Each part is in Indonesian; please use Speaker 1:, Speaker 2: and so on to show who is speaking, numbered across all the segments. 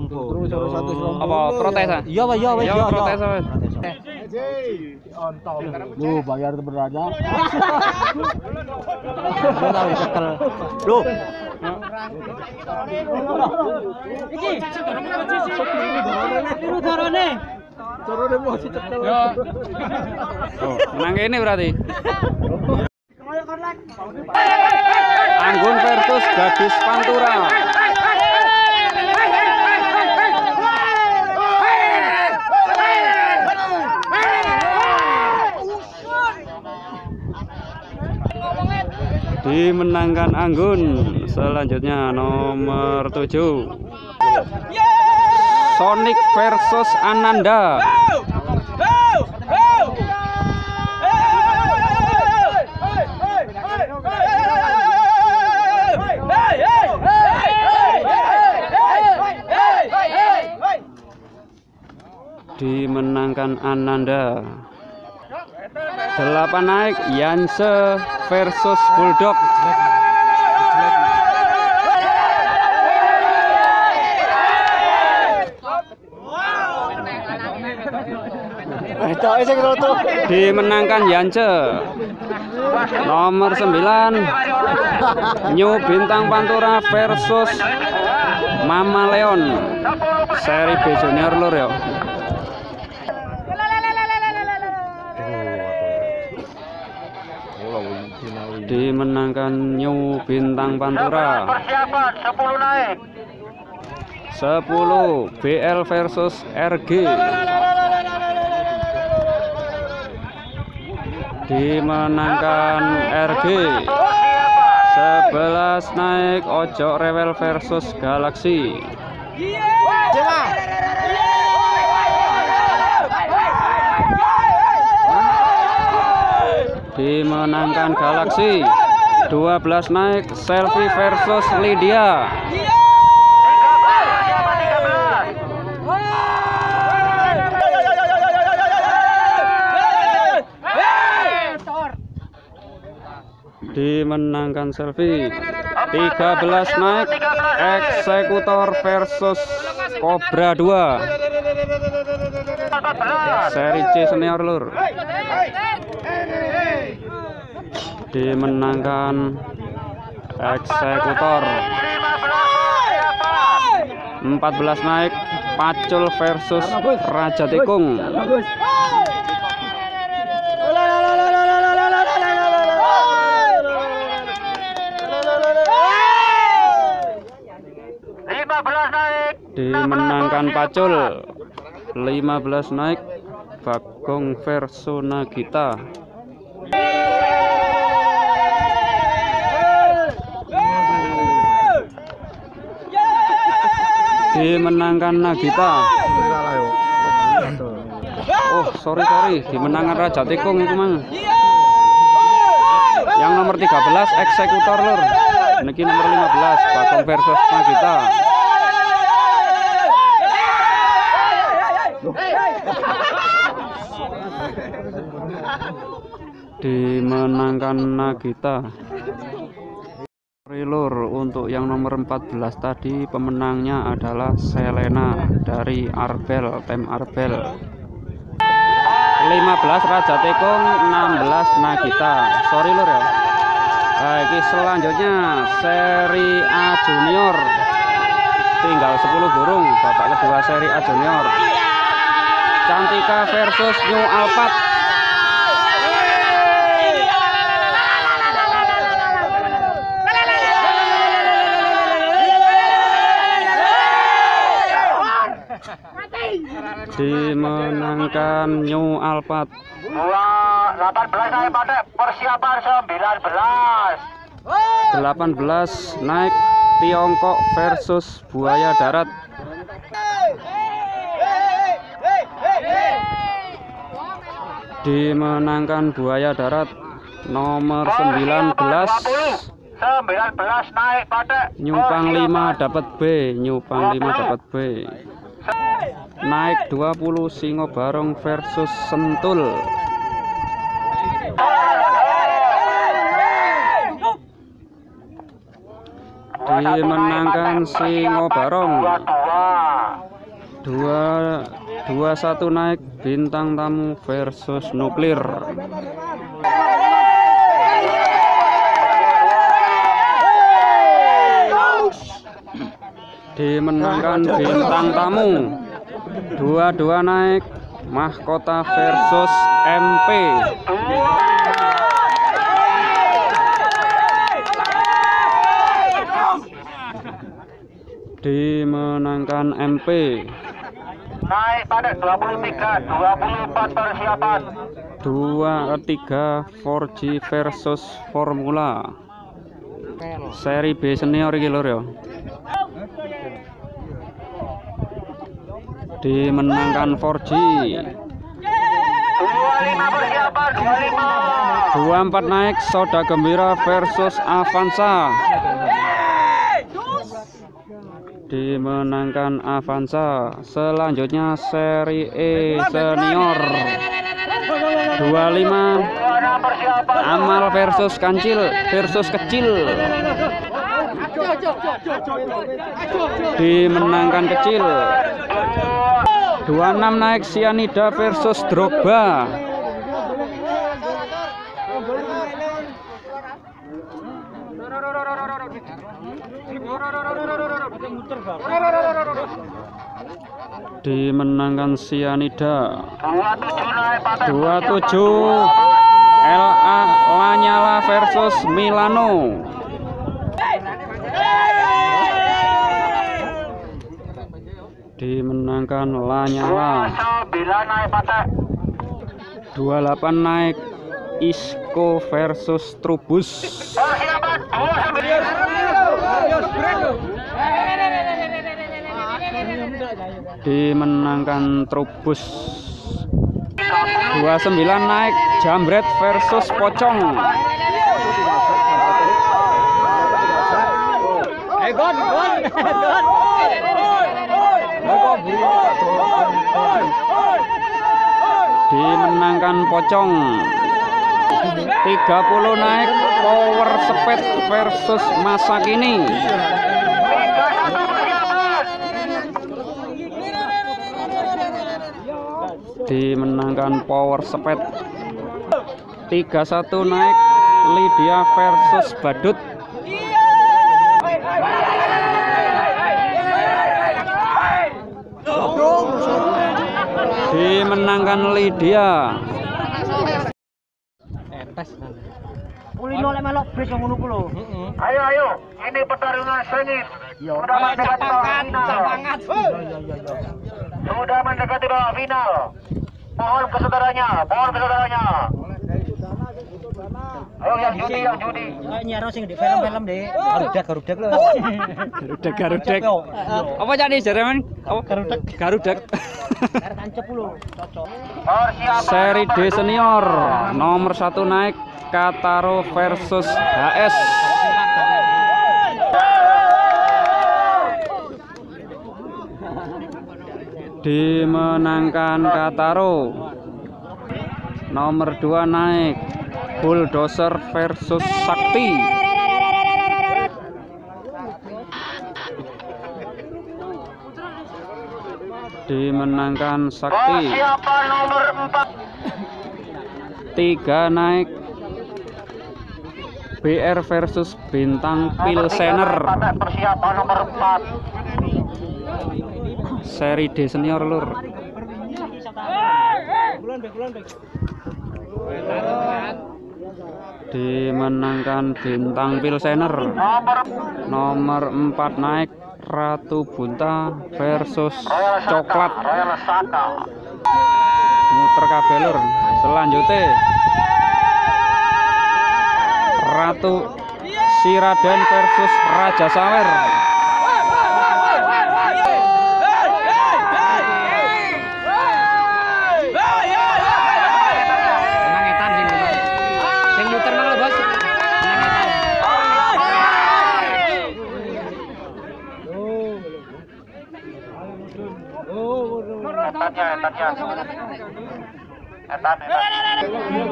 Speaker 1: Terus cara 120.
Speaker 2: Apa protes ah?
Speaker 1: Iya, Pak, iya,
Speaker 2: Ya protes wes.
Speaker 1: Lu bayar itu beraja. Gua tahu cekel. Loh. Iki. Tiru carane. Carane masih cekel.
Speaker 2: Oh, menang ini berarti. Anggun versus Gadis Pantura. Dimenangkan Anggun. Selanjutnya nomor 7 Sonic versus Ananda. Dimenangkan Ananda. 8 naik Yanse versus Bulldog. Dimenangkan Yanse. Nomor 9 New Bintang Pantura versus Mama Leon. Seri B Junior lur ya. Dimenangkan New Bintang Pantura.
Speaker 3: Persiapan 10 naik.
Speaker 2: 10 BL versus RG. Dimenangkan RG. 11 naik Ojo Rewel versus Galaxy. Dimenangkan Galaxy. 12 naik Selfie versus Lydia. Dimenangkan Selfie. 13 naik Eksekutor versus Cobra 2. Seri C senior lur. Dimenangkan Eksekutor. 14 naik Pacul versus Raja Tikung. Dimenangkan Pacul. 15 naik Bagong versus Nagita. Dimenangkan Nagita. Oh sorry dimenangkan Raja Tikung itu mang. Yang nomor 13 Eksekutor lur. Niki nomor 15 Bagong versus Nagita. Dimenangkan Nagita. Lur, untuk yang nomor 14 tadi pemenangnya adalah Selena dari Arbel, tim Arbel. 15 Raja Tikung, 16 Nagita. Sorry lur ya. Baik, selanjutnya seri A Junior. Tinggal 10 burung babak kedua seri A Junior. Cantika versus New Alphard. Dimenangkan New Alphard.
Speaker 3: 18 naik pada persiapan 19.
Speaker 2: 18 naik Tiongkok versus Buaya Darat. Dimenangkan Buaya Darat. Nomor 19
Speaker 3: naik pada
Speaker 2: Nyupang 5 dapat B. Nyupang 5 dapat B. Naik 20 Singo Barong versus Sentul. Dimenangkan Singo Barong. 21 naik Bintang Tamu versus Nuklir. Dimenangkan Bintang Tamu. 22 naik Mahkota versus MP. Dimenangkan MP.
Speaker 3: Naik pada 23, 24 persiapan.
Speaker 2: 2-3 4G versus Formula. Seri B senior iki lho ya. Dimenangkan 4G.
Speaker 3: 25 persiapan, 25.
Speaker 2: 24 naik Soda Gembira versus Avanza. Dimenangkan Avanza. Selanjutnya seri E senior. 25 Amal versus Kancil versus Kecil. Dimenangkan Kecil. 26 naik Sianida versus Drogba. Dimenangkan Sianida. 27 LA Lanyala versus Milano. Dimenangkan Lanyala. 28 naik Isco versus Trubus. Dimenangkan Trubus. 29 naik Jambret versus Pocong. Dimenangkan Pocong. 30 naik Power Speed versus Masa Kini. Dimenangkan Power Speed. 31 naik Lydia versus Badut. Dimenangkan Lydia.
Speaker 3: Ayo, ini pertarungan sengit. Sudah mendekati babak final. Sudah mendekati babak final. Mohon kesaudaraannya. Ayo yang judi.
Speaker 1: Nyaro sing di film-film deh. Garudak lho.
Speaker 2: Garudek. Apa jadi jareman? Apa garudak?
Speaker 1: Tancep lho, cocok.
Speaker 2: Seri D senior nomor 1 naik Kataro versus HS. Dimenangkan Kataro. Nomor 2 naik Bulldozer versus Sakti. Dimenangkan Sakti.
Speaker 3: Persiapan nomor 4.
Speaker 2: 3 naik BR versus Bintang Pilsener.
Speaker 3: Persiapan nomor 4.
Speaker 2: Seri D senior lur. Dimenangkan Bintang Pilsener. Nomor 4 naik Ratu Bunta versus Coklat. Muter kabeh lur. Selanjutnya Ratu Siraden versus Raja Sawer. Sing muter nang lho, Bos.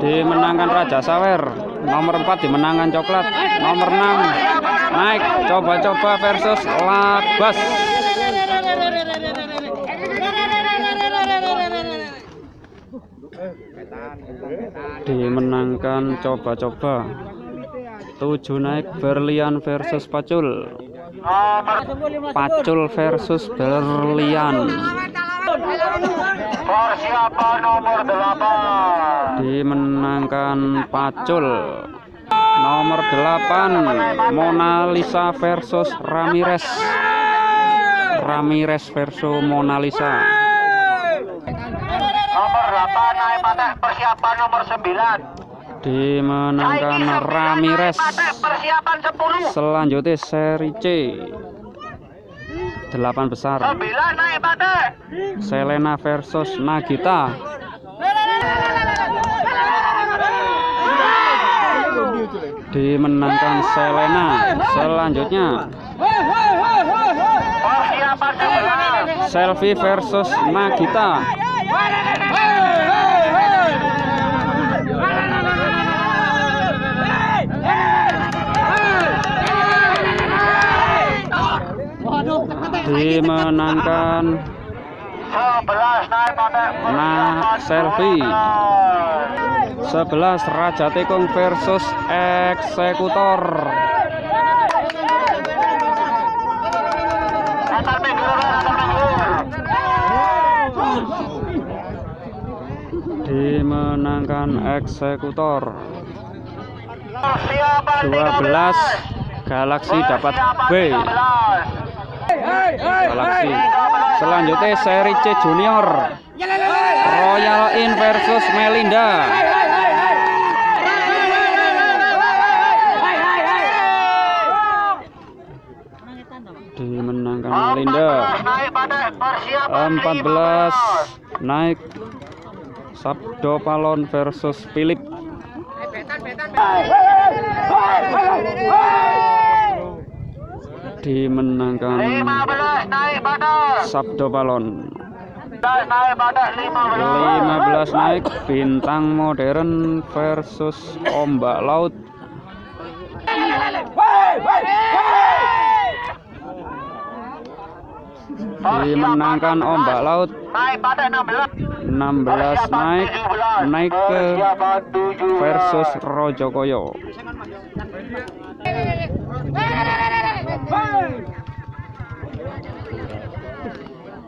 Speaker 2: Dimenangkan Raja Sawer. Nomor 4 dimenangkan Coklat. Nomor 6 naik Coba-coba versus Labas. Dimenangkan coba-coba 7 naik Berlian versus Pacul. Pacul versus Berlian.
Speaker 3: Persiapan nomor 8.
Speaker 2: Dimenangkan Pacul. Nomor 8 Mona Lisa versus Ramirez. Ramirez versus Mona Lisa.
Speaker 3: Nomor 8 naik patek persiapan nomor 9.
Speaker 2: Dimenangkan Ramirez.
Speaker 3: Persiapan 10.
Speaker 2: Selanjutnya seri C 8 besar
Speaker 3: 9 naik patek.
Speaker 2: Selena versus Nagita. Dimenangkan Selena. Selanjutnya
Speaker 3: Persiapan 11.
Speaker 2: Selfie versus Nagita. Dimenangkan
Speaker 3: 11 naik patek.
Speaker 2: Selfie. 11 Raja Tikung versus Eksekutor.
Speaker 3: Antar pinggir.
Speaker 2: Dimenangkan Eksekutor.
Speaker 3: Persiapan
Speaker 2: 12 Galaxy dapat B. Galaxy. Selanjutnya seri C Junior. Royal In versus Melinda. Dimenangkan Melinda. 14 naik Sabdo Palon versus Philip. Dimenangkan
Speaker 3: 15 naik patek.
Speaker 2: Sabdo Palon.
Speaker 3: 15
Speaker 2: naik Bintang Modern versus Ombak Laut. Dimenangkan Ombak Laut.
Speaker 3: naik patek
Speaker 2: 16 naik ke versus Rojokoyo.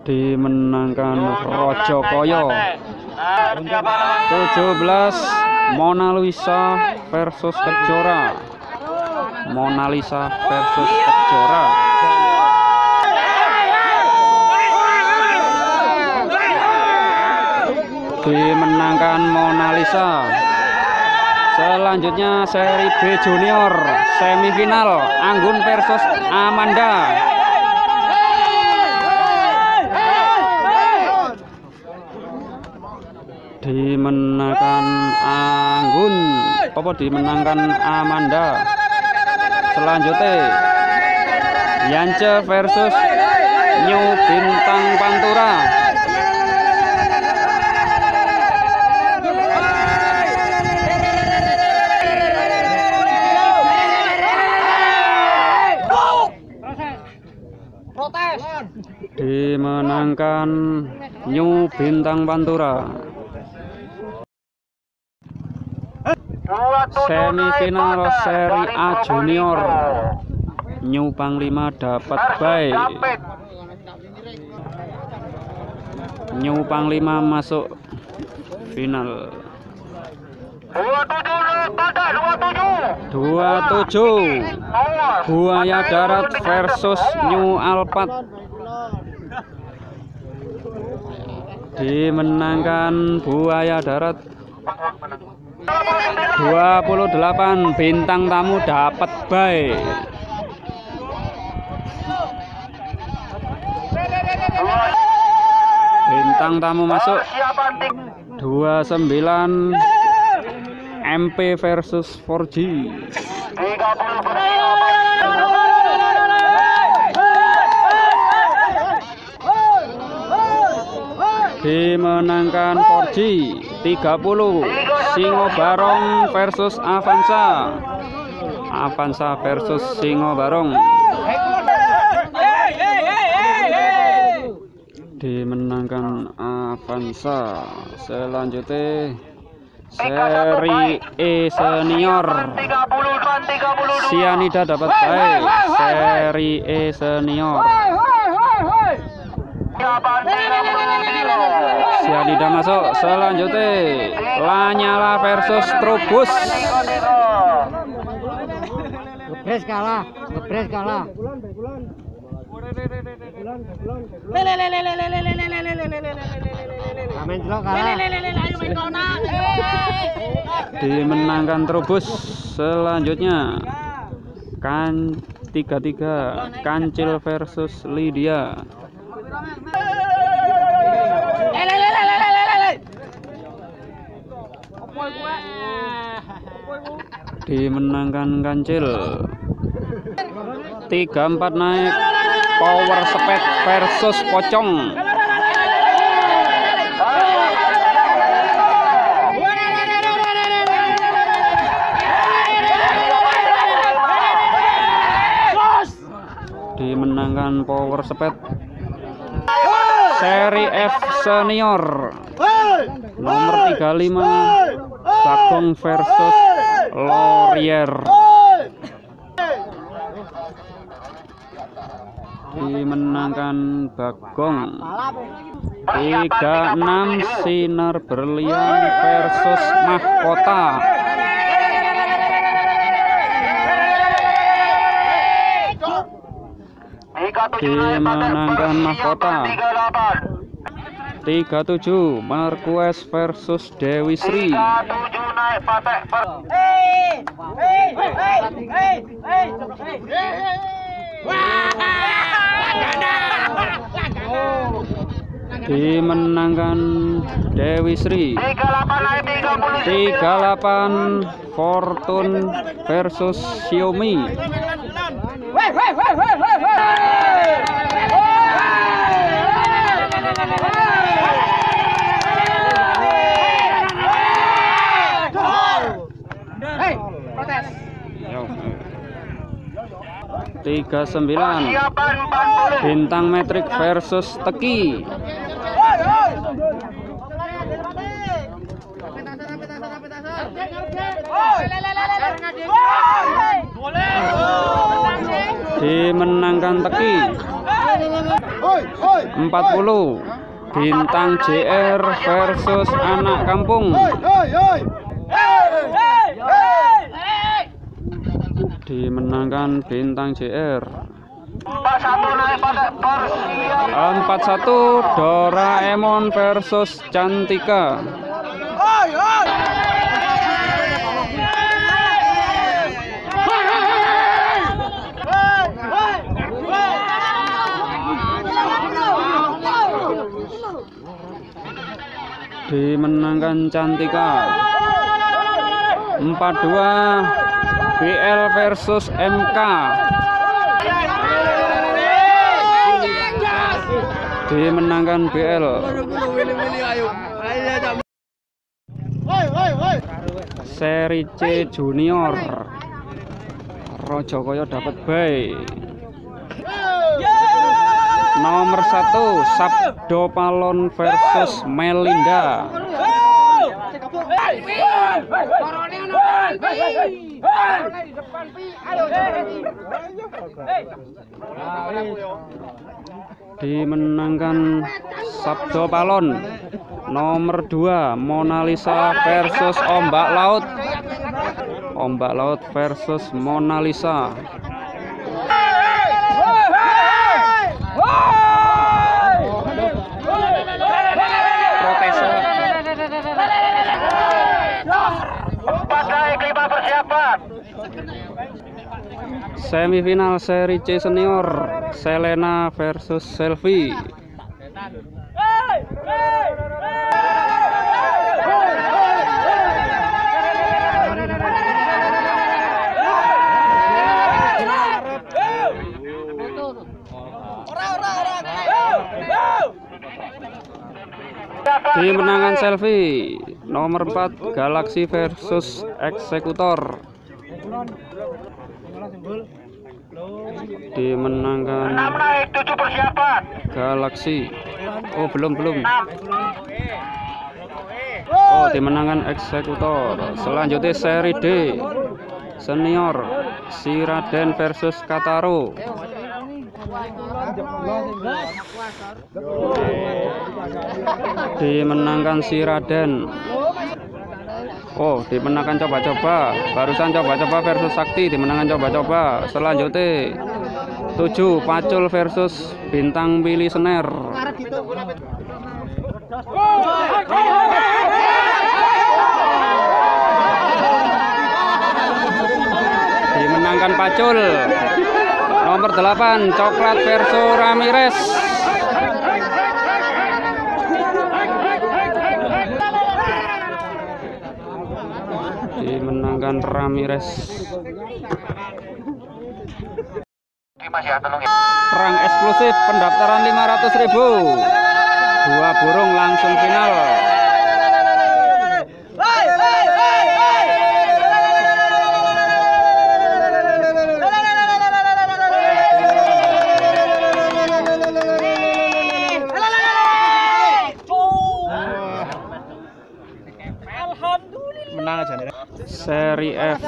Speaker 2: Dimenangkan Rojokoyo. 17 Mona Lisa versus Kejora. Mona Lisa versus Kejora. Dimenangkan Mona Lisa. Selanjutnya seri B Junior semifinal Anggun versus Amanda. Dimenangkan Anggun. Dimenangkan Amanda. Selanjutnya Yance versus New Bintang Pantura. Dimenangkan New Bintang Pantura. Semifinal seri A Junior New Panglima dapat bye. New Panglima masuk final. 27 Buaya Darat versus New Alphard. Dimenangkan Buaya Darat. 28 Bintang Tamu dapat bye. Bintang Tamu masuk. 29 MP versus 4G. Dimenangkan 4G. 30 Singo Barong versus Avanza. Avanza versus Singo Barong. Dimenangkan Avanza. Selanjutnya seri E senior Cyanida dapat baik. Seri E senior Cyanida masuk. Selanjutnya Lanyala versus Trubus.
Speaker 1: Ngepres kalah.
Speaker 2: Dimenangkan Trubus. Selanjutnya 3-3 Kancil versus Lydia. Dimenangkan Kancil. 3-4 naik Power Speed versus Pocong. Dimenangkan Power Speed. Seri F senior nomor 35 Bagong versus Laurier. Dimenangkan Bagong. 3-6 Sinar Berlian versus Mahkota. Dimenangkan Mahkota. 3-7 Marquez versus Dewi Sri. Dimenangkan Dewi Sri. 38 Fortune versus Xiaomi. Tiga 9 Bintang Metrik versus Teki. Dimenangkan Teki. 40 Bintang JR versus Anak Kampung. Dimenangkan Bintang JR. 41 Doraemon versus Cantika. Dimenangkan Cantika. 42 BL versus MK. Dimenangkan BL. Seri C Junior Rojokoyo dapat baik. Nomor 1 Sabdo Palon versus Melinda. Dimenangkan Sabdo Palon. Nomor 2 Mona Lisa versus Ombak Laut. Ombak Laut versus Mona Lisa. Semifinal seri C senior Selena versus Selfie. Dimenangkan Selfie. Nomor 4 Galaxy versus Eksekutor. Dimenangkan Galaxy. Oh, belum. Oh, dimenangkan eksekutor. Selanjutnya seri D senior si Raden versus Kataro. Dimenangkan si Raden. Oh, dimenangkan coba-coba. Barusan coba-coba versus Sakti, dimenangkan coba-coba. Selanjutnya 7 Pacul versus Bintang Pilih Sener. Dimenangkan Pacul. Nomor 8 Coklat versus Ramirez. Dimenangkan Ramirez. Perang eksklusif pendaftaran 500.000. 2 burung langsung final.
Speaker 1: Menang aja nih.
Speaker 2: Seri F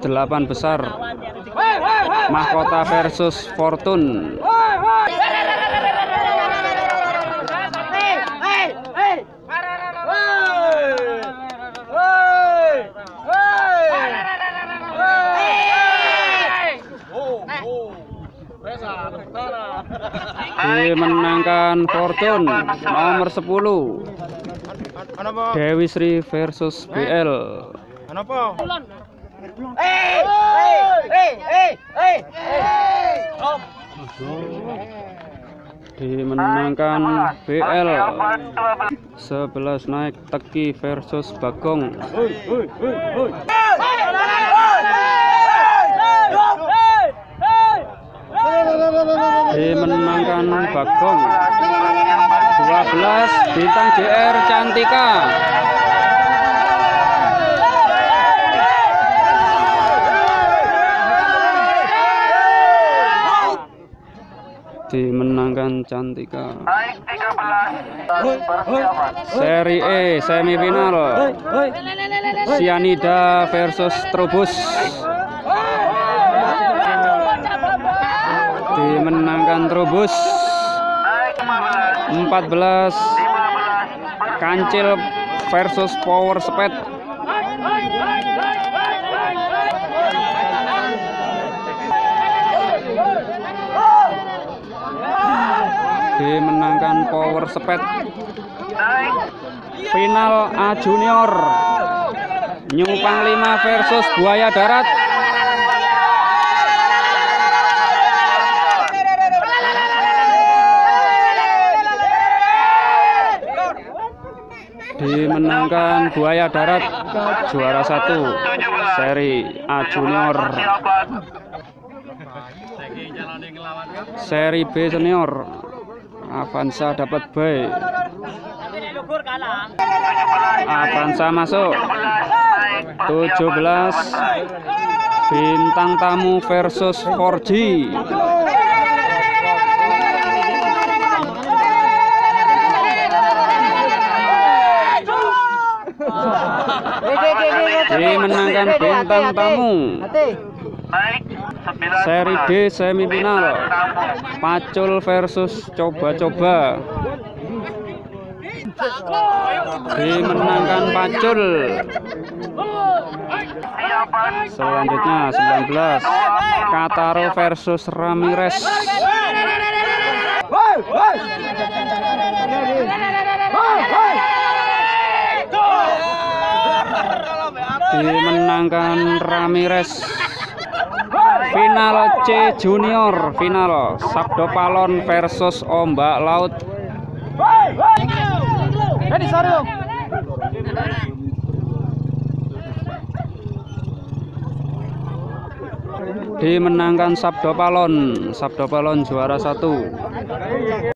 Speaker 2: 8 besar Mahkota versus Fortune. Dimenangkan Fortune nomor 10 Dewi Sri versus BL. Dimenangkan BL. 11 naik Teki versus Bagong. Dimenangkan Bagong. 12 Bintang JR Cantika. Dimenangkan Cantika. Seri E semifinal Cyanida versus Trubus. Dimenangkan Trubus. 14 Kancil versus Power Speed. Dimenangkan Power Speed. Final A Junior New Panglima versus Buaya Darat. Dimenangkan Buaya Darat juara 1 seri A Junior. Seri B senior Avanza dapat B. Avanza masuk. 17 Bintang Tamu versus 4G. Dimenangkan Bintang Tamu. Seri D semifinal Pacul versus Coba-Coba. Dimenangkan Pacul. Selanjutnya 19 Kataro versus Ramirez. Dimenangkan Ramirez. Final C Junior final Sabdo Palon versus Ombak Laut. Dimenangkan Sabdo Palon. Sabdo Palon juara 1.